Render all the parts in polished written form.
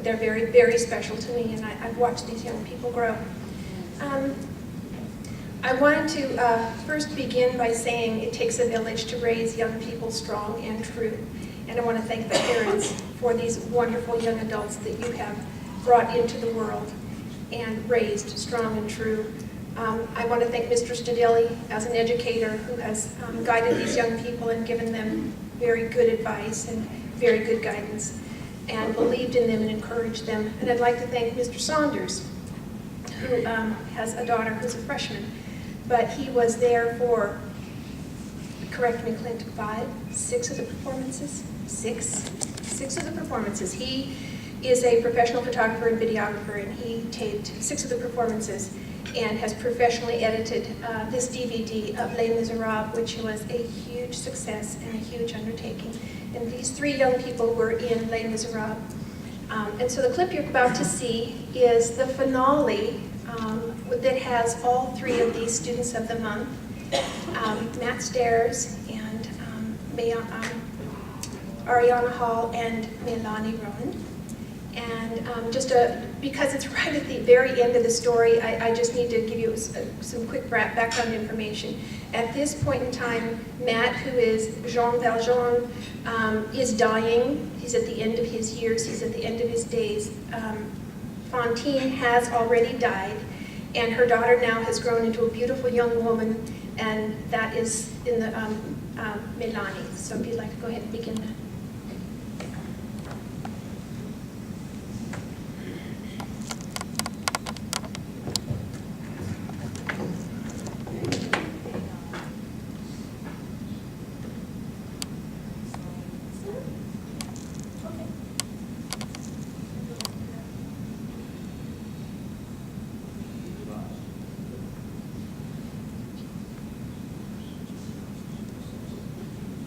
but they're very, very special to me, and I've watched these young people grow. I wanted to first begin by saying it takes a village to raise young people strong and true. And I want to thank the parents for these wonderful young adults that you have brought into the world and raised strong and true. I want to thank Mr. Stadilli as an educator who has guided these young people and given them very good advice and very good guidance and believed in them and encouraged them. And I'd like to thank Mr. Saunders, who has a daughter who's a freshman, but he was there for, correct me Clint, six of the performances? Six of the performances. He is a professional photographer and videographer, and he taped 6 of the performances and has professionally edited this DVD of Les Miserables, which was a huge success and a huge undertaking. And these 3 young people were in Les Miserables. And so the clip you're about to see is the finale that has all 3 of these students of the month, Matt Stairs and Ariana Hall and Meilani Rowan. And because it's right at the very end of the story, I just need to give you some quick background information. At this point in time, Matt, who is Jean Valjean, is dying. He's at the end of his years. He's at the end of his days. Fantine has already died, and her daughter now has grown into a beautiful young woman, and that is in the Meilani. So if you'd like to go ahead and begin that.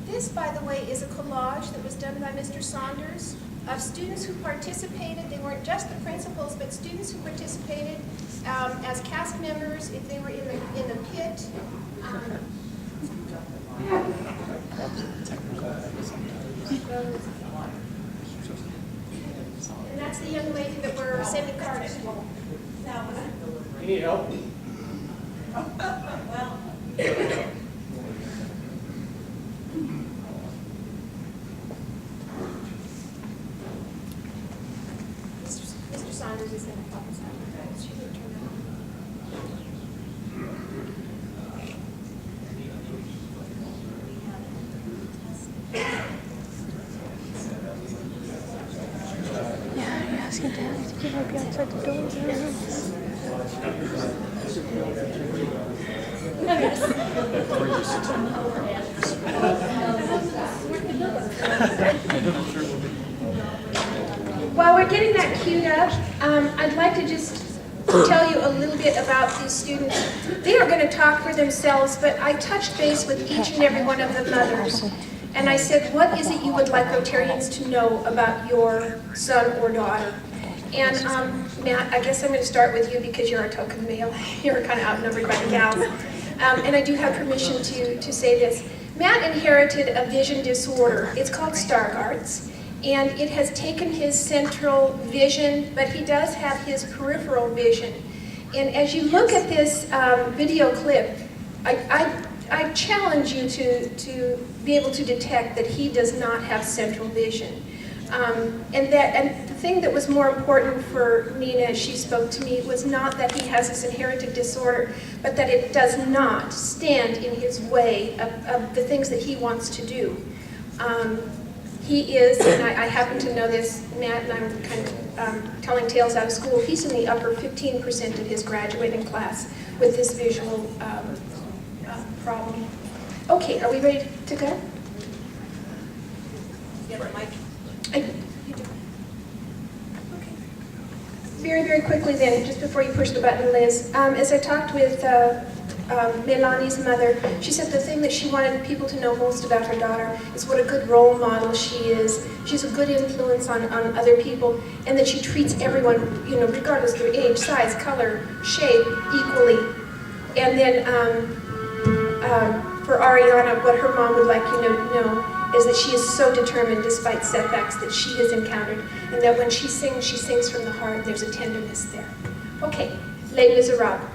This, by the way, is a collage that was done by Mr. Saunders of students who participated. They weren't just the principals, but students who participated as cast members if they were in the pit. And that's the young lady that we're sending cards to. You need help? Well. Mr. Saunders is going to help us out. She will turn it on. Yeah, you're asking Daddy to give up outside the door. While we're getting that queued up, I'd like to just tell you a little bit about these students. They are going to talk for themselves, but I touched base with each and every one of the mothers. And I said, what is it you would like Rotarians to know about your son or daughter? And Matt, I guess I'm going to start with you because you're a token male. You're kind of outnumbered by the gals. And I do have permission to say this. Matt inherited a vision disorder. It's called Stargardt's. And it has taken his central vision, but he does have his peripheral vision. And as you look at this video clip, I challenge you to be able to detect that he does not have central vision. And the thing that was more important for Nina as she spoke to me was not that he has this inherited disorder, but that it does not stand in his way of the things that he wants to do. He is, and I happen to know this, Matt, and I'm kind of telling tales out of school, he's in the upper 15% of his graduating class with this visual problem. Okay, are we ready to go? You have a mic? You do. Okay. Very, very quickly then, just before you push the button, Liz, as I talked with Meilani's mother, she said the thing that she wanted people to know most about her daughter is what a good role model she is. She's a good influence on other people, and that she treats everyone, you know, regardless of their age, size, color, shape, equally. And then for Ariana, what her mom would like you to know is that she is so determined despite setbacks that she has encountered, and that when she sings from the heart. There's a tenderness there. Okay, Les Miserables.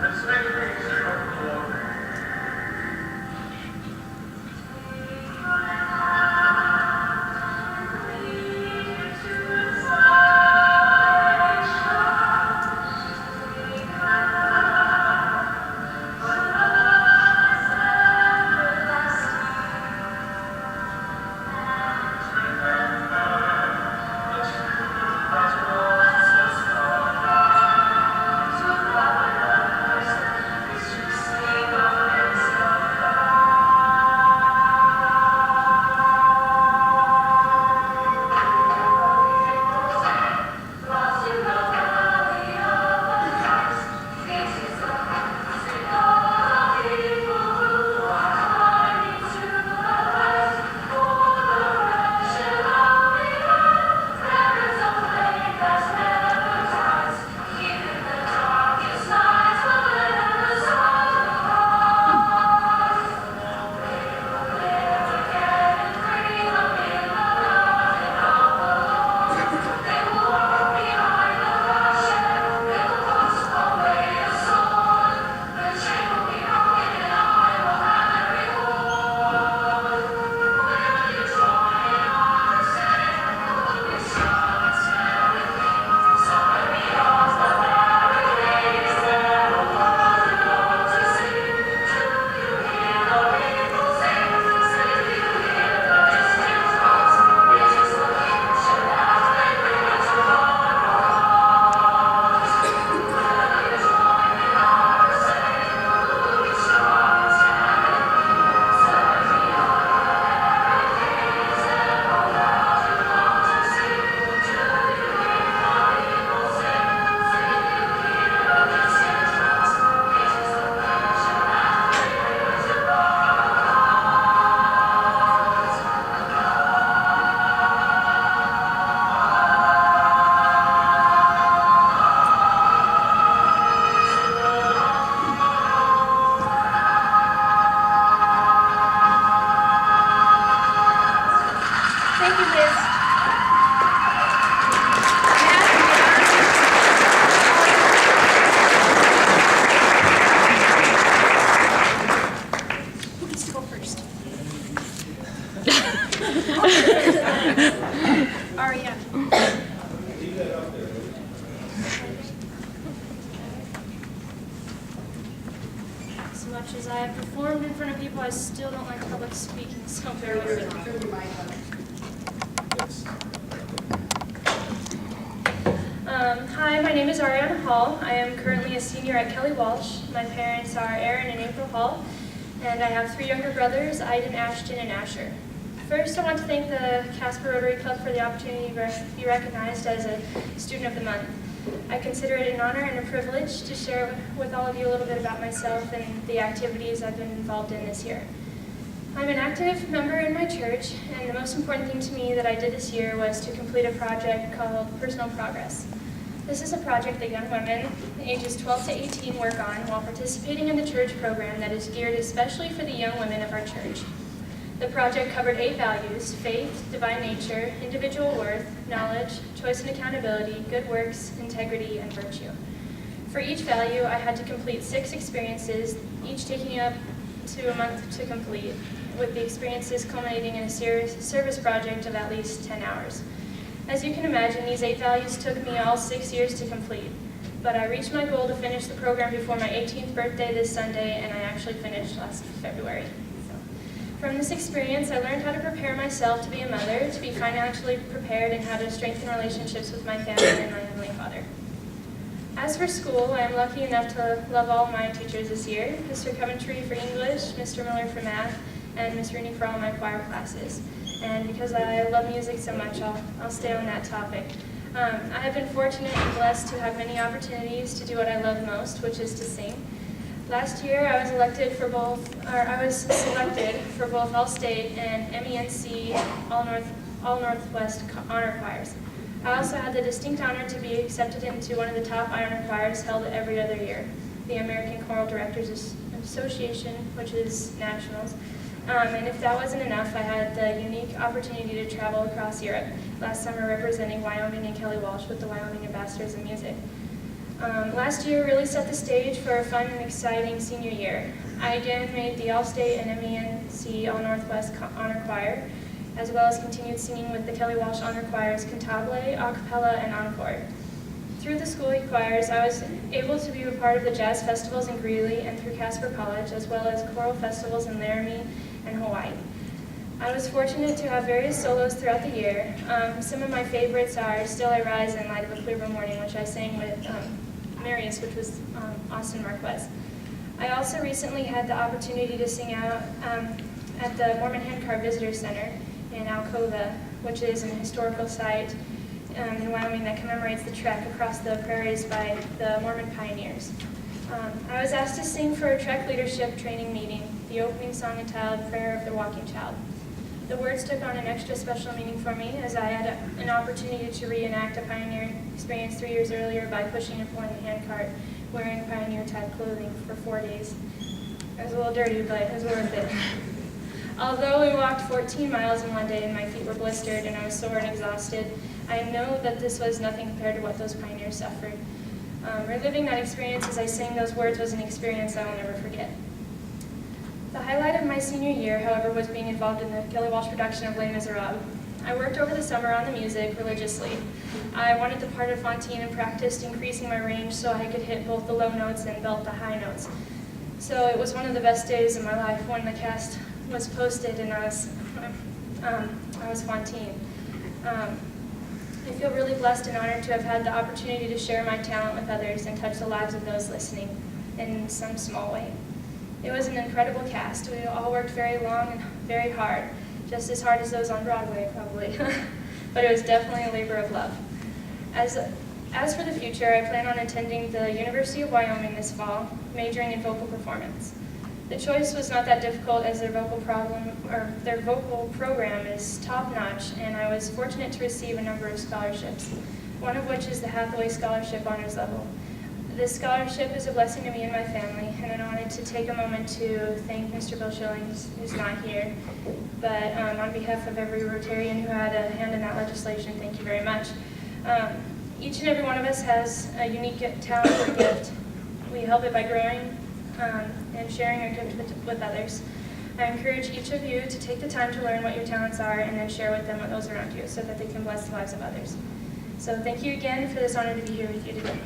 Let's make much as I have performed in front of people, I still don't like public speaking, so bear with me. Hi, my name is Ariana Hall. I am currently a senior at Kelly Walsh. My parents are Aaron and April Hall, and I have 3 younger brothers, Aiden, Ashton, and Asher. First, I want to thank the Casper Rotary Club for the opportunity to be recognized as a Student of the Month. I consider it an honor and a privilege to share with all of you a little bit about myself and the activities I've been involved in this year. I'm an active member in my church, and the most important thing to me that I did this year was to complete a project called Personal Progress. This is a project that young women, ages 12 to 18, work on while participating in the church program that is geared especially for the young women of our church. The project covered 8 values: faith, divine nature, individual worth, knowledge, choice and accountability, good works, integrity, and virtue. For each value, I had to complete 6 experiences, each taking up to a month to complete, with the experiences culminating in a service project of at least 10 hours. As you can imagine, these 8 values took me all 6 years to complete, but I reached my goal to finish the program before my 18th birthday this Sunday, and I actually finished last February. From this experience, I learned how to prepare myself to be a mother, to be financially prepared, and how to strengthen relationships with my family and my Heavenly Father. As for school, I am lucky enough to love all my teachers this year: Mr. Coventry for English, Mr. Miller for math, and Ms. Rooney for all my choir classes. And because I love music so much, I'll stay on that topic. I have been fortunate and blessed to have many opportunities to do what I love most, which is to sing. Last year, I was selected for both All-State and MENC All Northwest honor choirs. I also had the distinct honor to be accepted into one of the top honor choirs held every other year, the American Choral Directors Association, which is nationals. And if that wasn't enough, I had the unique opportunity to travel across Europe last summer representing Wyoming and Kelly Walsh with the Wyoming Ambassadors of Music. Last year really set the stage for a fun and exciting senior year. I again made the All-State and MENC All Northwest Honor Choir, as well as continued singing with the Kelly Walsh Honor Choirs Cantabile, Acapella, and Encore. Through the school choirs, I was able to be a part of the jazz festivals in Greeley and through Casper College, as well as choral festivals in Laramie and Hawaii. I was fortunate to have various solos throughout the year. Some of my favorites are Still I Rise and Light of a Clear Morning, which I sang with Marius, which was Austin Marquez. I also recently had the opportunity to sing out at the Mormon Handcart Visitor Center in Alcova, which is an historical site in Wyoming that commemorates the trek across the prairies by the Mormon pioneers. I was asked to sing for a Trek leadership training meeting, the opening song entitled Prayer of the Walking Child. The words took on an extra special meaning for me as I had an opportunity to reenact a pioneer experience 3 years earlier by pushing and pulling the handcart, wearing pioneer-type clothing for 4 days. It was a little dirty, but it was worth it. Although we walked 14 miles in one day and my feet were blistered and I was sore and exhausted, I know that this was nothing compared to what those pioneers suffered. Reliving that experience as I sang those words was an experience I will never forget. The highlight of my senior year, however, was being involved in the Kelly Walsh production of Les Miserables. I worked over the summer on the music religiously. I wanted the part of Fantine and practiced increasing my range so I could hit both the low notes and belt the high notes. So it was one of the best days of my life when the cast was posted and I was Fantine. I feel really blessed and honored to have had the opportunity to share my talent with others and touch the lives of those listening in some small way. It was an incredible cast. We all worked very long and very hard, just as hard as those on Broadway, probably. But it was definitely a labor of love. As for the future, I plan on attending the University of Wyoming this fall, majoring in vocal performance. The choice was not that difficult as their vocal program is top-notch, and I was fortunate to receive a number of scholarships, one of which is the Hathaway Scholarship Honors Level. This scholarship is a blessing to me and my family, and I wanted to take a moment to thank Mr. Bill Schillings, who's not here, but on behalf of every Rotarian who had a hand in that legislation, thank you very much. Each and every one of us has a unique talent or gift. We help it by growing and sharing our gift with others. I encourage each of you to take the time to learn what your talents are and then share with them with those around you so that they can bless the lives of others. So thank you again for this honor to be here with you today.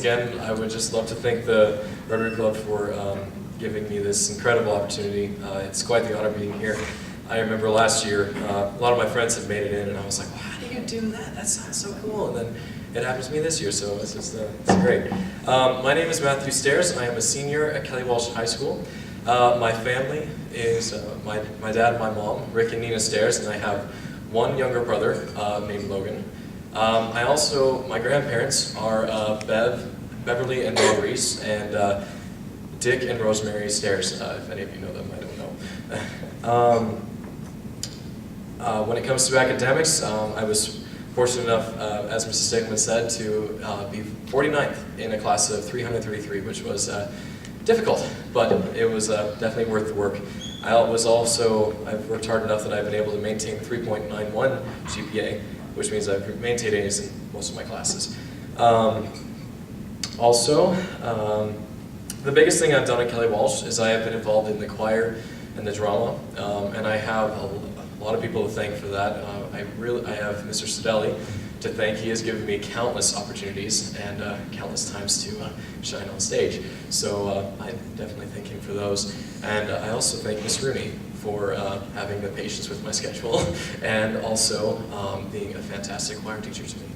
again, I would just love to thank the Rotary Club for giving me this incredible opportunity. It's quite the honor being here. I remember last year, a lot of my friends had made it in, and I was like, well, how do you do that? That sounds so cool. And then it happened to me this year, so it's just it's great. My name is Matthew Stairs. I am a senior at Kelly Walsh High School. My family is my dad and my mom, Rick and Nina Stairs, and I have one younger brother named Logan. My grandparents are Beverly and Bob Reese, and Dick and Rosemary Stairs, if any of you know them, I don't know. When it comes to academics, I was fortunate enough, as Mrs. Stickman said, to be 49th in a class of 333, which was difficult, but it was definitely worth the work. I've worked hard enough that I've been able to maintain 3.91 GPA, which means I've maintained A's in most of my classes. The biggest thing I've done at Kelly Walsh is I have been involved in the choir and the drama, and I have a lot of people to thank for that. I have Mr. Sedelli to thank. He has given me countless opportunities and countless times to shine on stage. So I definitely thank him for those. And I also thank Ms. Rooney for having the patience with my schedule and also being a fantastic choir teacher to me.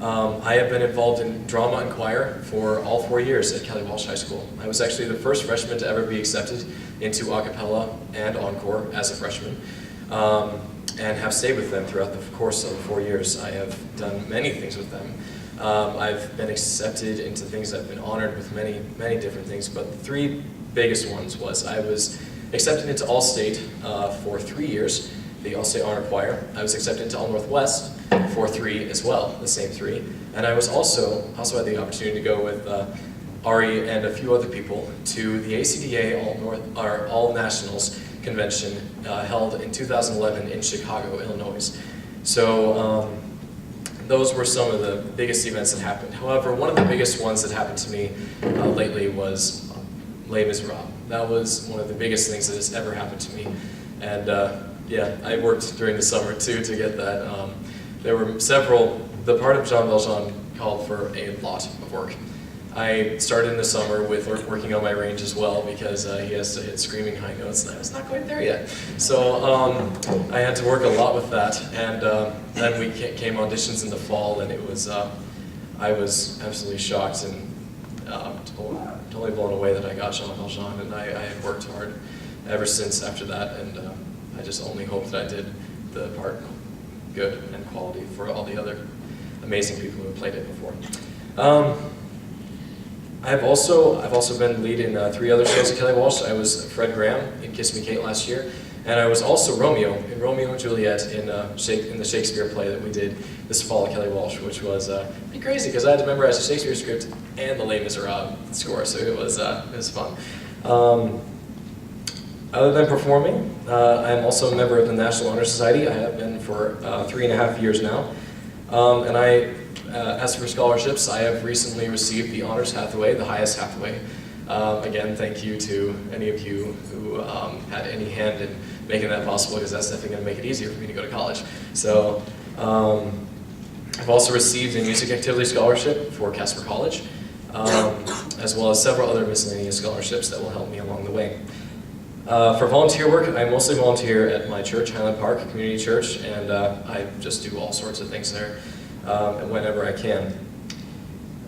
I have been involved in drama and choir for all 4 years at Kelly Walsh High School. I was actually the first freshman to ever be accepted into a cappella and encore as a freshman, and have stayed with them throughout the course of 4 years. I have done many things with them. I've been accepted into things. I've been honored with many, many different things, but the three biggest ones was I was accepted into All-State for 3 years, the All-State Honor Choir. I was accepted into All-Northwest for 3 as well, the same 3. And I was also had the opportunity to go with Ari and a few other people to the ACDA All Nationals convention held in 2011 in Chicago, Illinois. So those were some of the biggest events that happened. However, one of the biggest ones that happened to me lately was Les Miserables. That was one of the biggest things that has ever happened to me. And yeah, I worked during the summer too to get that. There were the part of Jean Valjean called for a lot of work. I started in the summer with working on my range as well because he has to hit screaming high notes and I was not quite there yet. So I had to work a lot with that, and then we came auditions in the fall, and it was, I was absolutely shocked and totally blown away that I got Jean Valjean, and I had worked hard ever since after that, and I just only hope that I did the part good and quality for all the other amazing people who played it before. I've also been lead in 3 other shows at Kelly Walsh. I was Fred Graham in Kiss Me Kate last year, and I was also Romeo in Romeo and Juliet in the Shakespeare play that we did this fall at Kelly Walsh, which was pretty crazy because I had to memorize the Shakespeare script and the Les Miserables score, so it was fun. Other than performing, I'm also a member of the National Honor Society. I have been for 3.5 years now. And as for scholarships, I have recently received the Honors Hathaway, the highest Hathaway. Again, thank you to any of you who had any hand in making that possible, because that's definitely going to make it easier for me to go to college. So I've also received a music activity scholarship for Casper College, as well as several other miscellaneous scholarships that will help me along the way. For volunteer work, I mostly volunteer at my church, Highland Park Community Church, and I just do all sorts of things there whenever I can.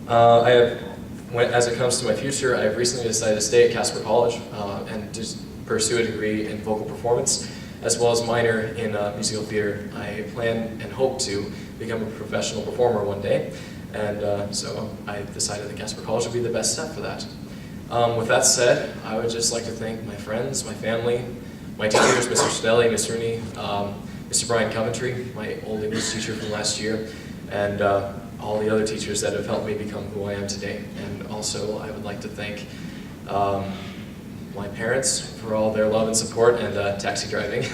As it comes to my future, I've recently decided to stay at Casper College and just pursue a degree in vocal performance, as well as minor in musical theater. I plan and hope to become a professional performer one day, and so I decided that Casper College would be the best step for that. With that said, I would just like to thank my friends, my family, my teachers, Mr. Stedelli, Ms. Rooney, Mr. Brian Coventry, my old English teacher from last year, and all the other teachers that have helped me become who I am today. And also, I would like to thank my parents for all their love and support and taxi driving.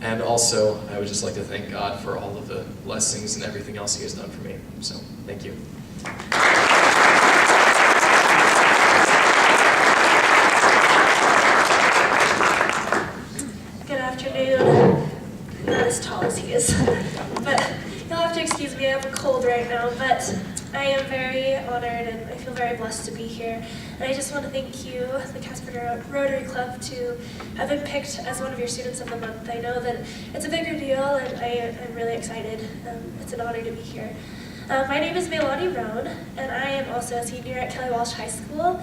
And also, I would just like to thank God for all of the blessings and everything else He has done for me. So, thank you. Not as tall as he is, but you'll have to excuse me, I have a cold right now, but I am very honored and I feel very blessed to be here. And I just want to thank you, the Casper Rotary Club, to have been picked as one of your Students of the Month. I know that it's a bigger deal, and I'm really excited. It's an honor to be here. My name is Meilani Roan, and I am also a senior at Kelly Walsh High School.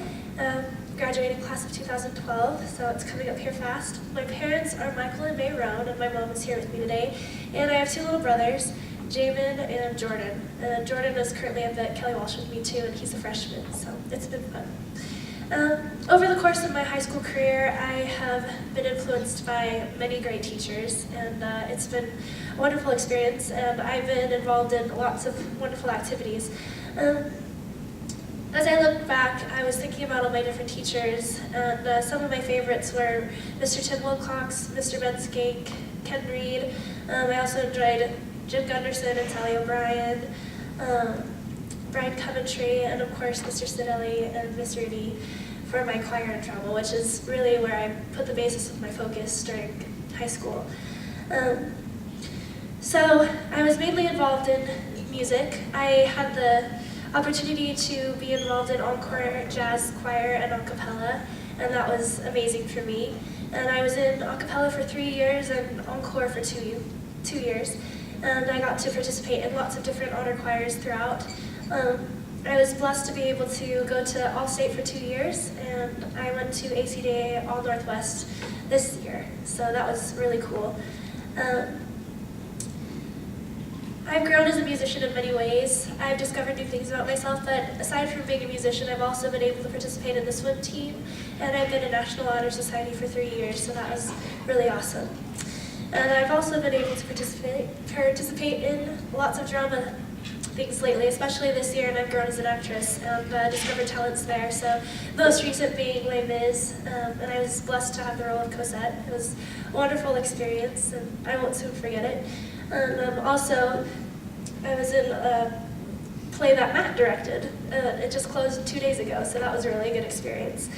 Graduating class of 2012, so it's coming up here fast. My parents are Michael and May Roan, and my mom is here with me today. And I have two little brothers, Jamin and Jordan. Jordan is currently at Kelly Walsh with me too, and he's a freshman, so it's been fun. Over the course of my high school career, I have been influenced by many great teachers, and it's been a wonderful experience, and I've been involved in lots of wonderful activities. As I look back, I was thinking about all my different teachers, and some of my favorites were Mr. Tim Wilcox, Mr. Ben Skank, Ken Reed. I also enjoyed Jim Gunderson and Sally O'Brien, Brian Coventry, and of course Mr. Sidelli and Miss Rudy for my choir and drama, which is really where I put the basis of my focus during high school. So I was mainly involved in music. I had the opportunity to be involved in encore jazz choir and a cappella, and that was amazing for me. And I was in a cappella for 3 years and encore for 2 years. And I got to participate in lots of different honor choirs throughout. I was blessed to be able to go to All-State for 2 years, and I went to ACDA All Northwest this year, so that was really cool. I've grown as a musician in many ways. I've discovered new things about myself, but aside from being a musician, I've also been able to participate in the swim team, and I've been in National Honor Society for 3 years, so that was really awesome. And I've also been able to participate in lots of drama things lately, especially this year, and I've grown as an actress and discovered talents there. So the most recent being Les Mis, and I was blessed to have the role of Cosette. It was a wonderful experience, and I won't soon forget it. Also, I was in a play that Matt directed. It just closed 2 days ago, so that was a really good experience.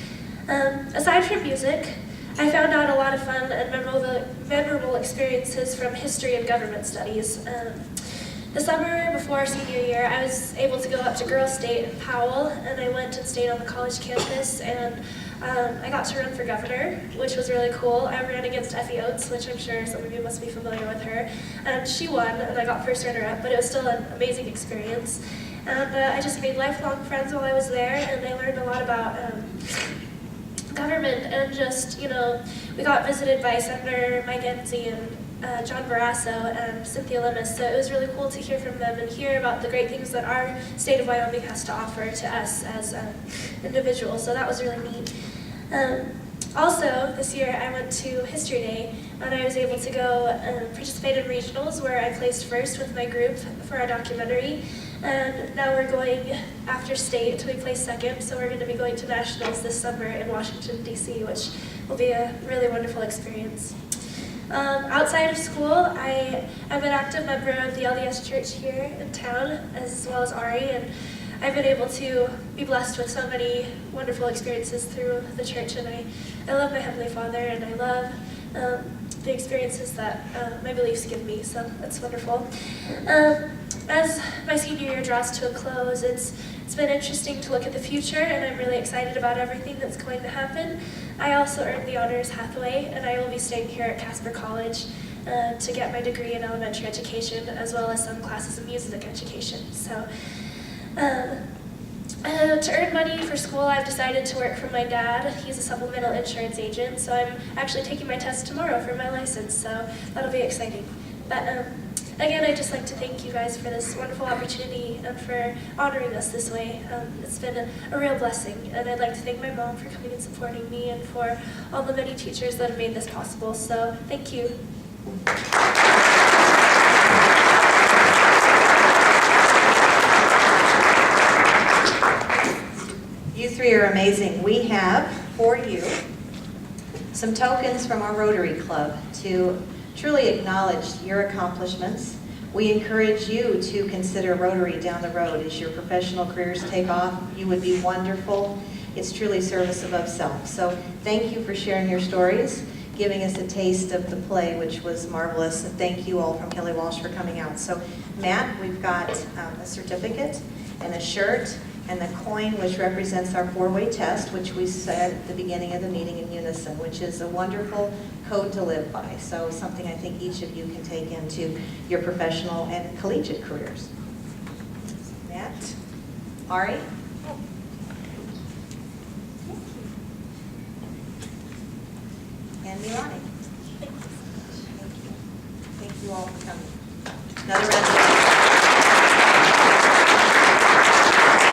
Aside from music, I found out a lot of fun and memorable experiences from history and government studies. The summer before senior year, I was able to go up to Girls State in Powell, and I went and stayed on the college campus, and I got to run for governor, which was really cool. I ran against Effie Oates, which I'm sure some of you must be familiar with her, and she won, and I got first runner-up, but it was still an amazing experience. And I just made lifelong friends while I was there, and I learned a lot about government, and just, we got visited by Senator Mike Enzi and John Barrasso and Cynthia Lemus, so it was really cool to hear from them and hear about the great things that our state of Wyoming has to offer to us as individuals, so that was really neat. Also, this year I went to History Day, and I was able to go participate in regionals where I placed first with my group for our documentary, and now we're going after state. We placed second, so we're going to be going to nationals this summer in Washington, D.C., which will be a really wonderful experience. Outside of school, I am an active member of the LDS Church here in town, as well as Ari, and I've been able to be blessed with so many wonderful experiences through the church, and I love my Heavenly Father, and I love the experiences that my beliefs give me, so that's wonderful. As my senior year draws to a close, it's been interesting to look at the future, and I'm really excited about everything that's going to happen. I also earned the Honors Hathaway, and I will be staying here at Casper College to get my degree in elementary education, as well as some classes of music education. So, to earn money for school, I've decided to work for my dad. He's a supplemental insurance agent, so I'm actually taking my test tomorrow for my license, so that'll be exciting. But again, I'd just like to thank you guys for this wonderful opportunity and for honoring us this way. It's been a real blessing, and I'd like to thank my mom for coming and supporting me, and for all the many teachers that have made this possible, so thank you. You three are amazing. We have for you some tokens from our Rotary Club to truly acknowledge your accomplishments. We encourage you to consider Rotary down the road as your professional careers take off. You would be wonderful. It's truly service above self. So thank you for sharing your stories, giving us a taste of the play, which was marvelous. And thank you all from Kelly Walsh for coming out. So Matt, we've got a certificate and a shirt And the coin, which represents our four-way test, which we said at the beginning of the meeting in unison, which is a wonderful code to live by. So something I think each of you can take into your professional and collegiate careers. Matt? Ari? And Meilani. Thank you. Thank you all for coming. Another round of